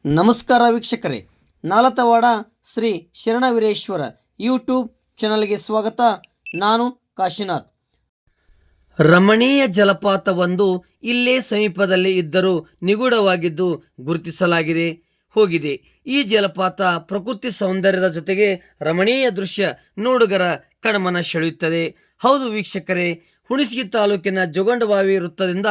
ನಮಸ್ಕಾರ ವೀಕ್ಷಕರೇ, ನಾಲತವಾಡ ಶ್ರೀ ಶರಣವೀರೇಶ್ವರ ಯೂಟ್ಯೂಬ್ ಚಾನಲ್ಗೆ ಸ್ವಾಗತ. ನಾನು ಕಾಶಿನಾಥ್. ರಮಣೀಯ ಜಲಪಾತವೊಂದು ಇಲ್ಲೇ ಸಮೀಪದಲ್ಲಿ ಇದ್ದರೂ ನಿಗೂಢವಾಗಿದ್ದು ಗುರುತಿಸಲಾಗಿದೆ ಹೋಗಿದೆ. ಈ ಜಲಪಾತ ಪ್ರಕೃತಿ ಸೌಂದರ್ಯದ ಜೊತೆಗೆ ರಮಣೀಯ ದೃಶ್ಯ ನೋಡುಗರ ಕಣ್ಮನ ಸೆಳೆಯುತ್ತದೆ. ಹೌದು ವೀಕ್ಷಕರೇ, ಹುಣಸಗಿ ತಾಲೂಕಿನ ಜೋಗಂಡಬಾವಿ ವೃತ್ತದಿಂದ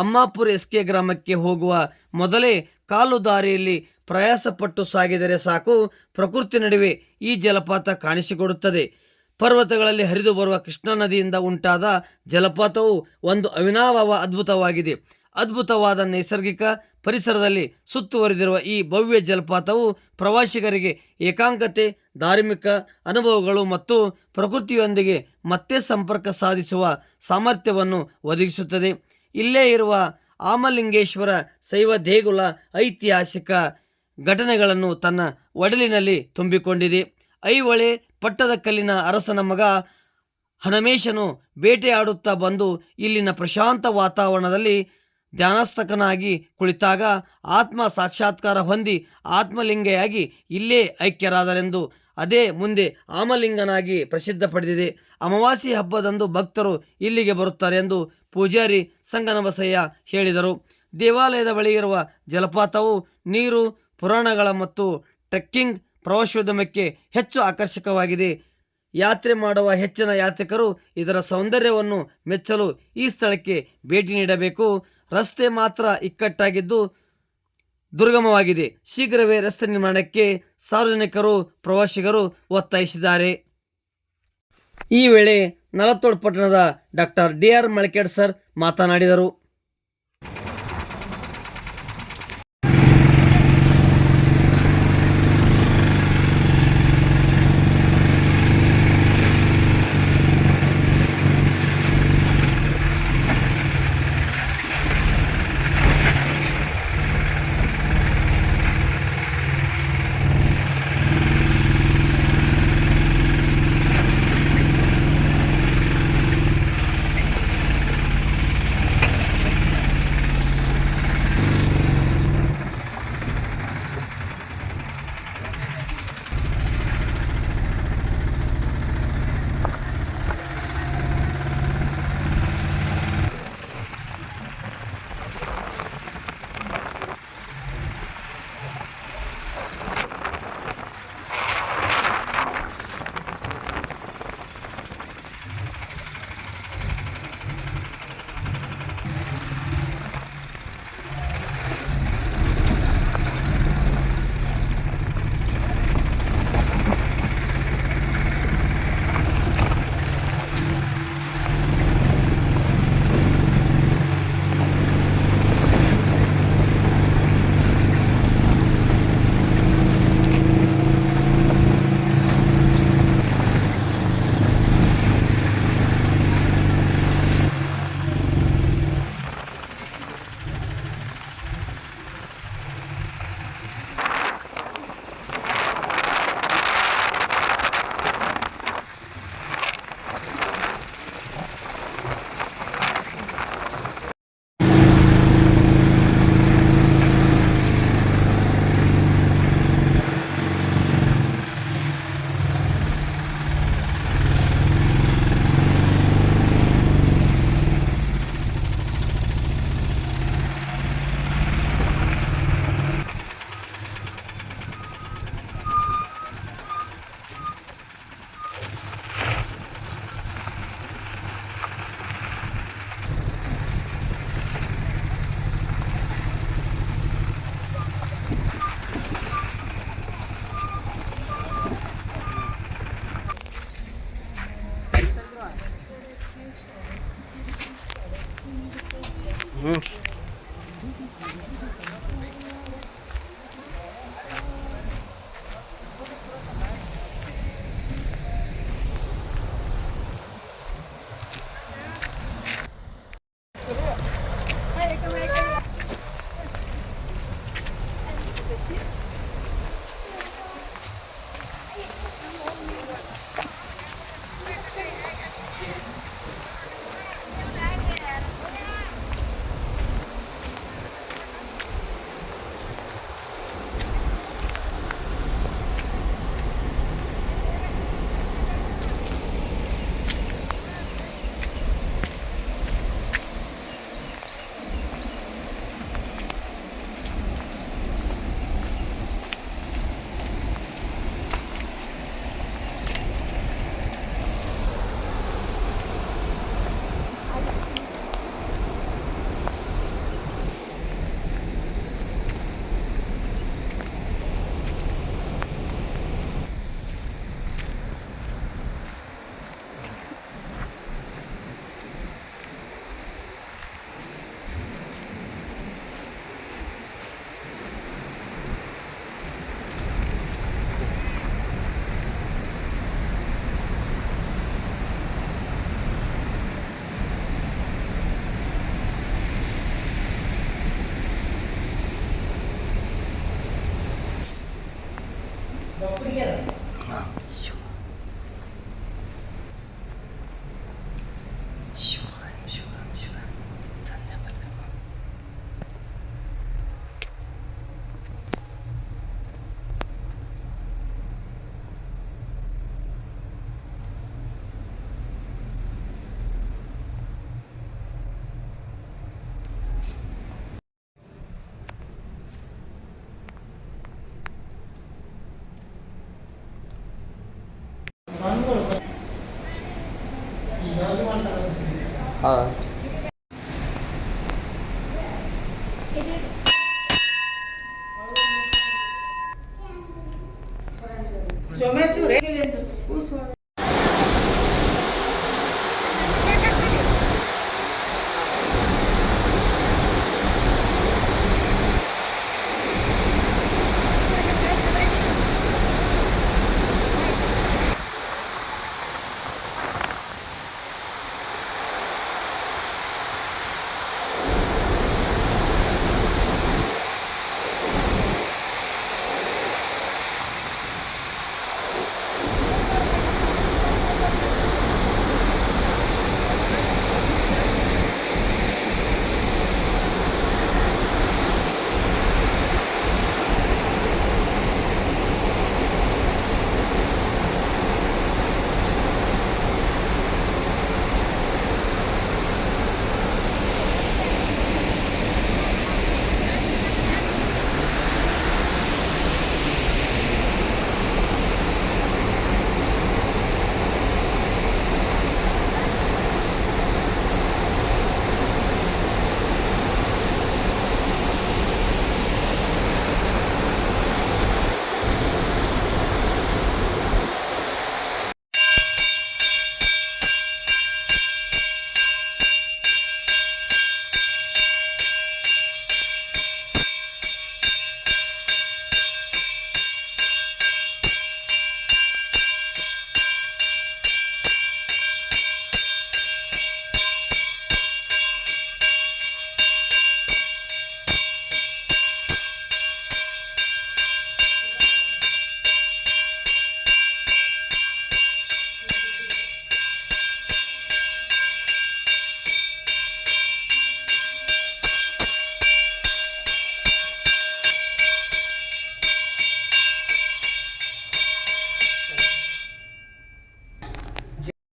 ಅಮ್ಮಾಪುರ ಎಸ್ಕೆ ಗ್ರಾಮಕ್ಕೆ ಹೋಗುವ ಮೊದಲೇ ಕಾಲು ದಾರಿಯಲ್ಲಿ ಪ್ರಯಾಸಪಟ್ಟು ಸಾಗಿದರೆ ಸಾಕು, ಪ್ರಕೃತಿ ನಡುವೆ ಈ ಜಲಪಾತ ಕಾಣಿಸಿಕೊಡುತ್ತದೆ. ಪರ್ವತಗಳಲ್ಲಿ ಹರಿದು ಬರುವ ಕೃಷ್ಣಾ ನದಿಯಿಂದ ಉಂಟಾದ ಜಲಪಾತವು ಒಂದು ಅವಿನಾಭಾವ ಅದ್ಭುತವಾಗಿದೆ. ಅದ್ಭುತವಾದ ನೈಸರ್ಗಿಕ ಪರಿಸರದಲ್ಲಿ ಸುತ್ತುವರಿದಿರುವ ಈ ಭವ್ಯ ಜಲಪಾತವು ಪ್ರವಾಸಿಗರಿಗೆ ಏಕಾಂತತೆ, ಧಾರ್ಮಿಕ ಅನುಭವಗಳು ಮತ್ತು ಪ್ರಕೃತಿಯೊಂದಿಗೆ ಮತ್ತೆ ಸಂಪರ್ಕ ಸಾಧಿಸುವ ಸಾಮರ್ಥ್ಯವನ್ನು ಒದಗಿಸುತ್ತದೆ. ಇಲ್ಲೇ ಇರುವ ಆಮಲಿಂಗೇಶ್ವರ ಶೈವ ದೇಗುಲ ಐತಿಹಾಸಿಕ ಘಟನೆಗಳನ್ನು ತನ್ನ ಒಡಲಿನಲ್ಲಿ ತುಂಬಿಕೊಂಡಿದೆ. ಐಹೊಳೆ ಪಟ್ಟದಕಲ್ಲಿನ ಅರಸನ ಮಗ ಹನುಮೇಶನು ಬೇಟೆಯಾಡುತ್ತಾ ಬಂದು ಇಲ್ಲಿನ ಪ್ರಶಾಂತ ವಾತಾವರಣದಲ್ಲಿ ಧ್ಯಾನಸ್ಥಕನಾಗಿ ಕುಳಿತಾಗ ಆತ್ಮ ಸಾಕ್ಷಾತ್ಕಾರ ಹೊಂದಿ ಆತ್ಮಲಿಂಗೆಯಾಗಿ ಇಲ್ಲೇ ಐಕ್ಯರಾದರೆಂದು ಅದೇ ಮುಂದೆ ಆಮಲಿಂಗನಾಗಿ ಪ್ರಸಿದ್ಧ ಪಡೆದಿದೆ. ಅಮಾವಾಸ್ಯೆ ಹಬ್ಬದಂದು ಭಕ್ತರು ಇಲ್ಲಿಗೆ ಬರುತ್ತಾರೆ ಎಂದು ಪೂಜಾರಿ ಸಂಗನಬಸಯ್ಯ ಹೇಳಿದರು. ದೇವಾಲಯದ ಬಳಿ ಇರುವ ಜಲಪಾತವು ನೀರು, ಪುರಾಣಗಳ ಮತ್ತು ಟ್ರೆಕ್ಕಿಂಗ್ ಪ್ರವಾಸೋದ್ಯಮಕ್ಕೆ ಹೆಚ್ಚು ಆಕರ್ಷಕವಾಗಿದೆ. ಯಾತ್ರೆ ಮಾಡುವ ಹೆಚ್ಚಿನ ಯಾತ್ರಿಕರು ಇದರ ಸೌಂದರ್ಯವನ್ನು ಮೆಚ್ಚಲು ಈ ಸ್ಥಳಕ್ಕೆ ಭೇಟಿ ನೀಡಬೇಕು. ರಸ್ತೆ ಮಾತ್ರ ಇಕ್ಕಟ್ಟಾಗಿದ್ದು ದುರ್ಗಮವಾಗಿದೆ. ಶೀಘ್ರವೇ ರಸ್ತೆ ನಿರ್ಮಾಣಕ್ಕೆ ಸಾರ್ವಜನಿಕರು, ಪ್ರವಾಸಿಗರು ಒತ್ತಾಯಿಸಿದ್ದಾರೆ. ಈ ವೇಳೆ ನಲತೋಡ್ ಪಟ್ಟಣದ ಡಾಕ್ಟರ್ DR ಮಳಕೇಡ್ ಸರ್ ಮಾತನಾಡಿದರು. ಹಾಂ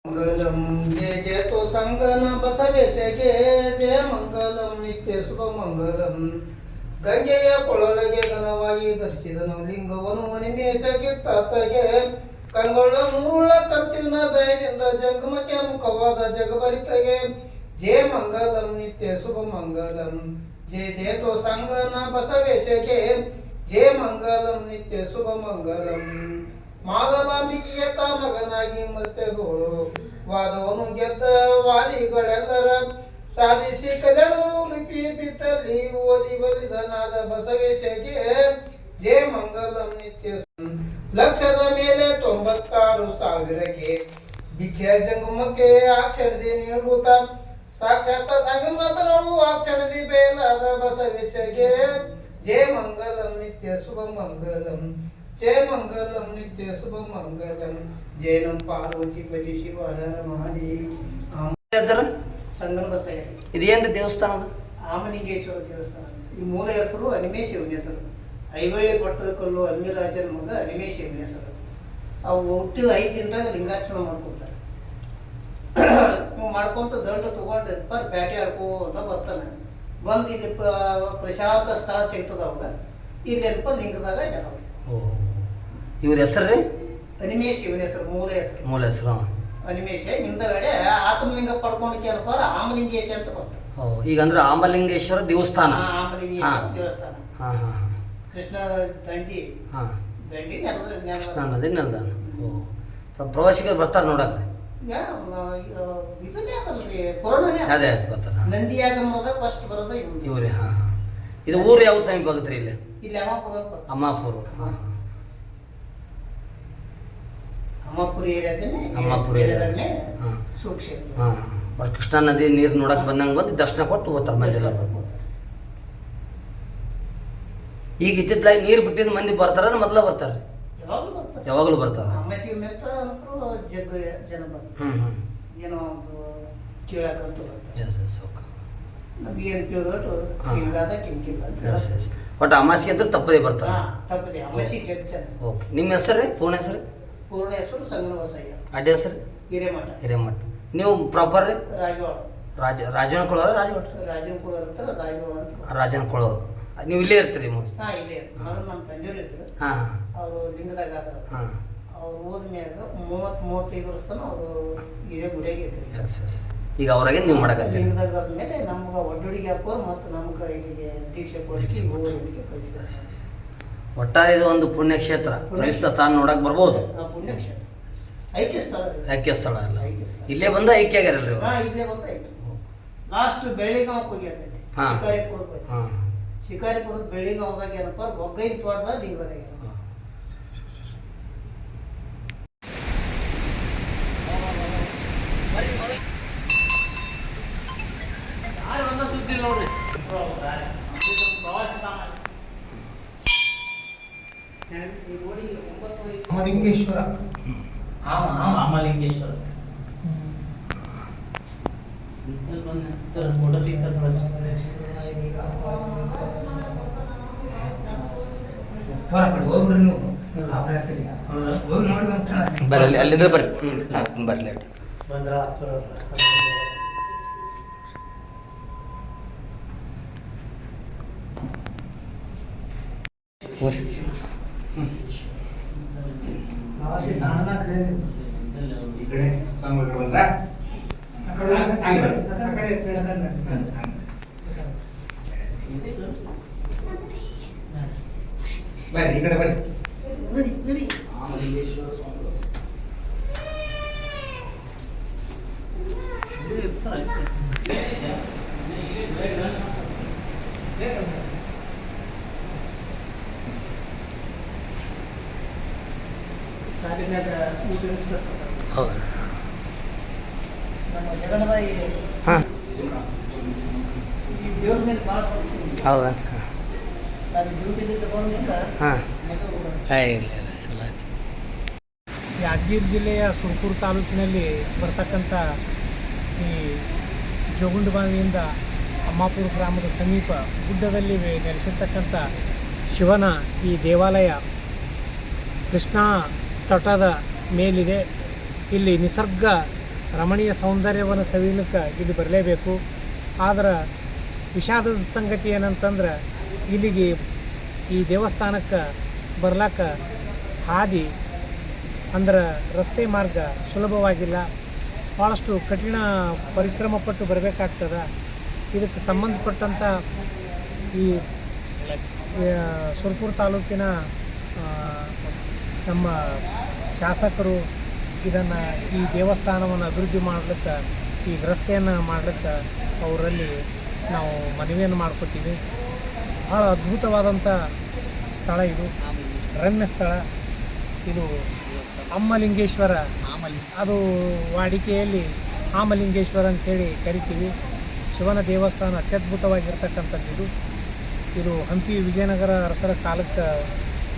मंगलम जय जय तो संगन बसवेशगे जय मंगलम नित्य शुभ मंगलಂ ಗಂಗೆಯ ಕೊಳಲಗೆ ಘನವಾಗಿ ಧರಿಸಿದನು ಲಿಂಗವನು ಅನಿಮೇಷಗೆ ತಾತಗೆ ಕಂಗೊಳ ಮೂರುಳ ಕರ್ತಿನ ದಯದಿಂದ ಜಂಗಮಕ್ಕೆ ಮುಖವಾದ ಜಗಬರಿತಗೆ ಜಯ ಮಂಗಲಂ ನಿತ್ಯ ಶುಭ ಮಂಗಲಂ ಜಯ ಜಯ ತೋ ಸಂಗನ ಬಸವೇಶಗೆ ಜಯ ಮಂಗಲಂ ನಿತ್ಯ ಶುಭ ಮಂಗಲಂ ಮಾದಲಾಂಬಿಕೆಗೆ ತಾ ಮಗನಾಗಿ ಮೃತ್ಯದೋಳು ವಾದವನು ಗೆದ್ದ ವಾದಿಗಳೆಲ್ಲರ ಸಾಧಿಸಿ ಕಲೆಡಲು ಲಿಪಿ ಬಿತ್ತಲ್ಲಿ ಓದಿ ಬಲಿದನಾದ ಬಸವೇಶಗೆ ಜಯ ಮಂಗಲಂ ನಿತ್ಯ ಲಕ್ಷದ ಮೇಲೆ 96,000ಗೆ ಭಿಕ್ಷೆ ಜಂಗಮಕ್ಕೆ ಅಕ್ಷರದಿ ನೀಡುತ್ತ ಸಾಕ್ಷಾತ್ ಸಂಗಮನಗಳು ಅಕ್ಷರದಿ ಬೇಲಾದ ಬಸವೇಶಗೆ ಜಯ ಮಂಗಲಂ ನಿತ್ಯ ಶುಭ ಮಂಗಲಂ ಜಯ ಮಂಗಲಂ ನಿತ್ಯ ಶುಭ ಮಂಗಲಂ ಜಯನಂ ಪಾರ್ವತಿ ಪತಿ ಶಿವ ಹರ ಮಹಾದೇವ ಸಂಗನ ಬಸಯ್ಯ. ಇದೇನ್ರಿ ದೇವಸ್ಥಾನ ಅದು? ಆಮಲಿಂಗೇಶ್ವರ ದೇವಸ್ಥಾನ. ಈ ಮೂಲ ಹೆಸರು ಅನಿಮೇಶ್ ಇವನ ಹೆಸರು. ಐವಳ್ಳಿ ಪಟ್ಟದ ಕಲ್ಲು ಅನ್ಮಿರಾಜನ ಮಗ ಅನಿಮೇಶ್ ಇವನ ಹೆಸರು. ಅವು ಹುಟ್ಟಿದ 5 ದಿನದಾಗ ಲಿಂಗಾರ್ಚನೆ ಮಾಡ್ಕೊತಾರೆ. ಮಾಡ್ಕೊಂತ ದಂಡ ತಗೊಂಡು ಬ್ಯಾಟಿ ಆಡ್ಕೋತ ಬರ್ತಾನೆ. ಬಂದು ಇಲ್ಲಿ ಪ್ರಶಾಂತ ಸ್ಥಳ ಸಿಗ್ತದ ಅವಾಗ ಇಲ್ಲೆನಪ ಲಿಂಗದಾಗ ಜನ. ಇವ್ರ ಹೆಸರು ರೀ ಅನಿಮೇಶ್ ಇವನ ಹೆಸರು. ಮೂಲ ಹೆಸರು ಅನಿಮೇಶ. ಹಿಂದಗಡೆ ಆತ್ಮಲಿಂಗ ಪಡ್ಕೊಂಡಕ್ಕೆ ಏನಪ್ಪ ಆಮಲಿಂಗೇಶ ಅಂತ ಬರ್ತಾರೆ. ಈಗ ಅಂದ್ರೆ ಆಮಲಿಂಗೇಶ್ವರ ದೇವಸ್ಥಾನ. ಆಮಲಿಂಗೇಶ್ವರ ದೇವಸ್ಥಾನ. ಕೃಷ್ಣ ದಂಡಿ ಕೃಷ್ಣ ನದಿ ನೆಲದಾನ. ಪ್ರವಾಸಿಗರು ಬರ್ತಾರೆ ನೋಡಕ್ಕೆ. ಅದೇ ಬರ್ತಾರೆ. ನಂದಿ ಆಗಮದ ಫಸ್ಟ್ ಬರೋದು ಇವ್ರಿ. ಇದು ಊರು ಯಾವ ಸಮೀಪ ಆಗುತ್ತೆ ಇಲ್ಲಿ? ಇಲ್ಲಿ ಅಮ್ಮಾಪುರ. ಅಮ್ಮಾಪುರ ಏರಿಯಾದಲ್ಲಿ ಸುಕ್ಷೇತ್ರ. ಕೃಷ್ಣಾ ನದಿ ನೀರು ನೋಡಕ್ ಬಂದಂಗೆ ಬಂದು ದರ್ಶನ ಕೊಟ್ಟು ಹೋಗ್ತಾರೆ ಮಂದಿ ಎಲ್ಲ ಬರ್ಬೋದು. ಈಗ ಇತ್ತಿತ್ತಲಾಗಿ ನೀರು ಬಿಟ್ಟಿದ್ದು ಮಂದಿ ಬರ್ತಾರ ಮೊದಲ ಬರ್ತಾರೆ? ಯಾವಾಗಲೂ ಬರ್ತಾರೆ. ಯಾವಾಗಲೂ ಬರ್ತಾರೆ. ಅಮಾವಾಸ್ಯೆ ಮೆತ್ತ ಅಂತೂ ಜಗ್ಗ ಜನ ಬರ್ತಾರೆ. ಏನೋ ಒಂದು ಕೇಳಕ್ಕಂತ ಬರ್ತಾರೆ. Yes yes okay. ನಮ್ಗೆ ಏನು ತಿಳಿದೊಟ್ಟು ಹಿಂಗಾದ ಕಿಂಕಿಲ್ಲ ಅಂತ. ಎಸ್ ಎಸ್ ಒಟ್ಟು ಅಮಾವಾಸ್ಯೆ ಅಂತೂ ತಪ್ಪದೇ ಬರ್ತಾರೆ. ಹಾಂ ತಪ್ಪದೆ ಅಮಾವಾಸ್ಯೆ ಜಗ್ ಜನ. ಓಕೆ. ನಿಮ್ಮ ಹೆಸರು ರೀ? ಪೂರ್ಣ ಹೆಸರು? ಪೂರ್ಣ ಹೆಸರು ಸಂಗನಬಸಯ್ಯ. ಅಡ್ಡ ಹೆಸರು? ಹಿರೇಮಠ. ಹಿರೇಮಠ. ನೀವು ಪ್ರಾಪರ್ ರೀ? ರಾಜವಾಡ. ರಾಜನಕೊಳೋರು ರಾಜವಾಡ? ರಾಜನಕೊಳ ಇರ್ತಾರೆ, ರಾಜವಾಡ ಅಂತ. ರಾಜನಕೊಳೋರು. ನೀವು ಇಲ್ಲೇ ಇರ್ತೀರಿ ಮೋಸ್ಟ್? ಹಾಂ ಇಲ್ಲೇ ಮೊದಲು ನಮ್ಮ ತಂದೆಯವರು ಇದ್ರು. ಹಾಂ ಅವರು ಲಿಂಗದಾಗ ಆದ್ರೆ ಹಾಂ ಅವ್ರು ಹೋದ್ಮ್ಯಾಗ 30-35 ವರ್ಷ ತನಕ ಅವರು ಇದೇ ಗುಡಿಯಾಗೆ ಇದ್ರು. Yes yes. ಈಗ ಅವ್ರಾಗೆ ನೀವು ಮಾಡಕತ್ತೀರಿ? ಲಿಂಗದಾಗ ಆದ್ಮೇಲೆ ನಮ್ಗೆ ಒಡ್ಡುಡಿಗೆ ಹಾಕೋರು ಮತ್ತು ನಮ್ಗೆ ಇಲ್ಲಿಗೆ ದೀಕ್ಷೆ ಕೊಡಿಸಿ ಊರಿಗೆ ಕಳಿಸಿದ್ದಾರೆ. ಒಟ್ಟಾರೆ ಇದು ಒಂದು ಪುಣ್ಯಕ್ಷೇತ್ರ. ಕ್ರೈಸ್ತ ಸ್ಥಾನ ನೋಡಕ್ಕೆ ಬರ್ಬೋದು. ಪುಣ್ಯಕ್ಷೇತ್ರ ಐಕ್ಯ ಸ್ಥಳ. ಐಕ್ಯ ಸ್ಥಳ ಅಲ್ಲ, ಐಕ್ಯ ಸ್ಥಳ. ಇಲ್ಲೇ ಬಂದು ಐಕ್ಯ ಆಗ್ಯಾರಲ್ರಿ? ಹಾಂ ಇಲ್ಲೇ ಬಂದು ಐತಿ. ಲಾಸ್ಟ್ ಬೆಳ್ಳಿಗಾಂವಕ್ಕೆ ಹೋಗ್ಯಾರ. ಶಿಕಾರಿಪುರದ ಬಳಿ. ಹಾಂ ಶಿಕಾರಿಪುರದ ಬೆಳ್ಳಿಗಾಂವದಾಗ ಏನಪ್ಪ ಒಗ್ಗೈನ ತೋಟದಾಗ ಲಿಂಗದಾಗ ಆಗ್ಯಾರ. ಅಮಲಿಂಗೇಶ್ವರ. ಅಮಲಿಂಗೇಶ್ವರ ಸರ್ ಫೋಟೋ ಹೋಗ್ಬಿಡ್ರಿ ನೀವು. ಹೋಗಿ ನೋಡಿ ಬರ್ರಿ, ಅಲ್ಲಿಂದ ಬರ್ರಿ. ಬರ್ಲಿ ಬಂದ್ರ ಬರ್ರಿ ಈ ಕಡೆ ಬರ್ರಿ. ಸಾಲಿನಾಗ ಹೌದಾ? ನಮ್ಮ ಜಗಣಬಾಯಿ ಹಾಂ ಈ ದೇವ್ರ ಮೇಲೆ ಭಾಳ ಹೌದಾ? ನಾನು ಡ್ಯೂಟಿದಿಂದ ಬಂದಿಂದ ಹಾಂ ಇಲ್ಲ ಚಲೋ ಆಯ್ತು. ಯಾದಗಿರಿ ಜಿಲ್ಲೆಯ ಸುರಪುರ ತಾಲೂಕಿನಲ್ಲಿ ಬರ್ತಕ್ಕಂಥ ಈ ಜೋಗುಂಡಬಾವಿಯಿಂದ ಅಮ್ಮಾಪುರ ಗ್ರಾಮದ ಸಮೀಪ ಗುಡ್ಡದಲ್ಲಿ ನೆಲೆಸಿರ್ತಕ್ಕಂಥ ಶಿವನ ಈ ದೇವಾಲಯ ಕೃಷ್ಣಾ ತಟದ ಮೇಲಿದೆ. ಇಲ್ಲಿ ನಿಸರ್ಗ ರಮಣೀಯ ಸೌಂದರ್ಯವನ್ನು ಸವಿಲಿಕ್ಕೆ ಇಲ್ಲಿ ಬರಲೇಬೇಕು. ಆದ್ರೆ ವಿಷಾದದ ಸಂಗತಿ ಏನಂತಂದ್ರೆ ಇಲ್ಲಿಗೆ ಈ ದೇವಸ್ಥಾನಕ್ಕೆ ಬರ್ಲಾಕ ಹಾದಿ ಅಂದ್ರೆ ರಸ್ತೆ ಮಾರ್ಗ ಸುಲಭವಾಗಿಲ್ಲ. ಭಾಳಷ್ಟು ಕಠಿಣ ಪರಿಶ್ರಮ ಪಟ್ಟು ಬರಬೇಕಾಗ್ತದೆ. ಇದಕ್ಕೆ ಸಂಬಂಧಪಟ್ಟಂಥ ಈ ಸುರಪುರ ತಾಲೂಕಿನ ನಮ್ಮ ಶಾಸಕರು ಇದನ್ನು ಈ ದೇವಸ್ಥಾನವನ್ನು ಅಭಿವೃದ್ಧಿ ಮಾಡಲಿಕ್ಕೆ, ಈ ರಸ್ತೆಯನ್ನು ಮಾಡಲಿಕ್ಕೆ ಅವರಲ್ಲಿ ನಾವು ಮನವಿಯನ್ನು ಮಾಡ್ಕೊತೀವಿ. ಭಾಳ ಅದ್ಭುತವಾದಂಥ ಸ್ಥಳ ಇದು, ರಮ್ಯ ಸ್ಥಳ ಇದು. ಅಮ್ಮಲಿಂಗೇಶ್ವರ, ಅದು ವಾಡಿಕೆಯಲ್ಲಿ ಆಮಲಿಂಗೇಶ್ವರ ಅಂಥೇಳಿ ಕರಿತೀವಿ. ಶಿವನ ದೇವಸ್ಥಾನ ಅತ್ಯದ್ಭುತವಾಗಿರ್ತಕ್ಕಂಥದ್ದು ಇದು ಹಂಪಿ ವಿಜಯನಗರ ಅರಸರ ಕಾಲಕ್ಕೆ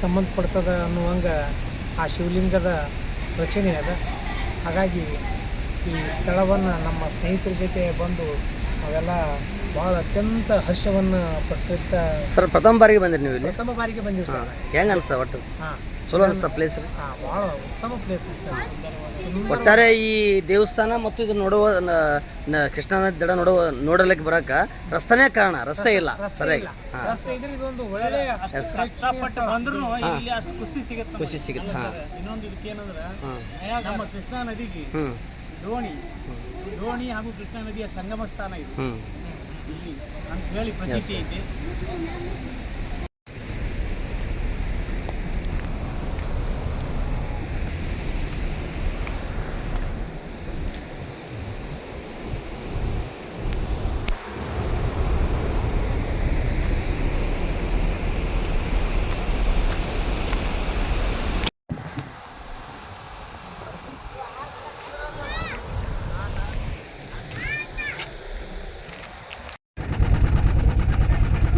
ಸಂಬಂಧಪಡ್ತದ ಅನ್ನುವಂಗೆ ಆ ಶಿವಲಿಂಗದ ರಚನೆ ಅದ. ಹಾಗಾಗಿ ಈ ಸ್ಥಳವನ್ನು ನಮ್ಮ ಸ್ನೇಹಿತರ ಜೊತೆ ಬಂದು ನಾವೆಲ್ಲ ಭಾಳ ಅತ್ಯಂತ ಹರ್ಷವನ್ನು ಪಟ್ಟಿರ್ತ. ಸರ್ ಪ್ರಥಮ ಬಾರಿಗೆ ಬಂದಿರಿ ನೀವು ಇಲ್ಲಿ? ಪ್ರಥಮ ಬಾರಿಗೆ ಬಂದಿವಿ ಸರ್. ಹೆಂಗೆ ಅನಿಸ್ತ? ಒಟ್ಟು ಹಾಂ ಚಲೋ ಅನಿಸ್ತಾ ಪ್ಲೇಸ್? ಹಾಂ ಭಾಳ ಉತ್ತಮ ಪ್ಲೇಸ್ ಸರ್. ಒಟ್ಟಾರೆ ಈ ದೇವಸ್ಥಾನ ಮತ್ತು ಇದು ನೋಡುವ ಕೃಷ್ಣಾ ನದಿ ದಡ ನೋಡಲಿಕ್ಕೆ ಬರಕ್ಕೆ ರಸ್ತೆನೇ ಕಾರಣ. ರಸ್ತೆ ಇಲ್ಲ ಸರಿಯಾಗಿ. ರಸ್ತೆ ಇದ್ರೆ ಇದೊಂದು ಒಳ್ಳೆಯ ಬಂದ್ರು ಇಲ್ಲಿ ಅಷ್ಟು ಖುಷಿ ಸಿಗುತ್ತೆ. ಖುಷಿ ಸಿಗುತ್ತೆ. ಹಾಂ ಇನ್ನೊಂದು ಇದಕ್ಕೆ ಏನಂದ್ರೆ ನಮ್ಮ ಕೃಷ್ಣಾ ನದಿಗೆ ದೋಣಿ ಹಾಗೂ ಕೃಷ್ಣಾ ನದಿಯ ಸಂಗಮ ಸ್ಥಾನ ಇದೆ ಇಲ್ಲಿ ಅಂತ ಹೇಳಿ ಪ್ರತೀತಿ ಐತಿ.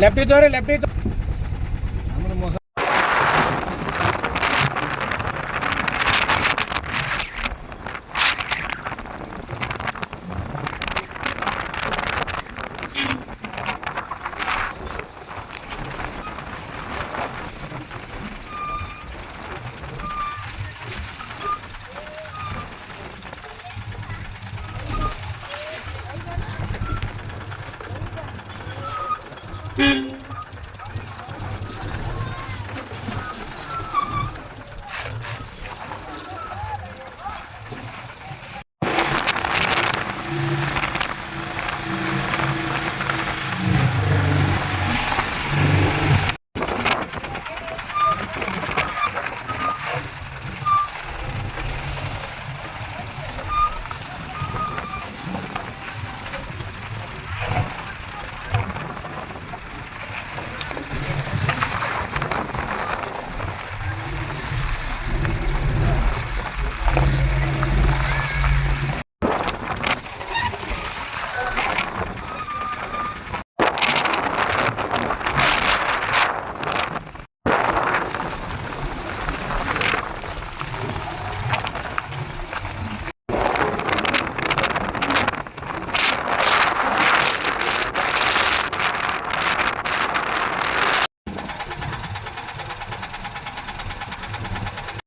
ಲೆಫ್ಟ್ ಇದ್ದವ್ರೆ ಲೆಫ್ಟ್ ಇದ್ದು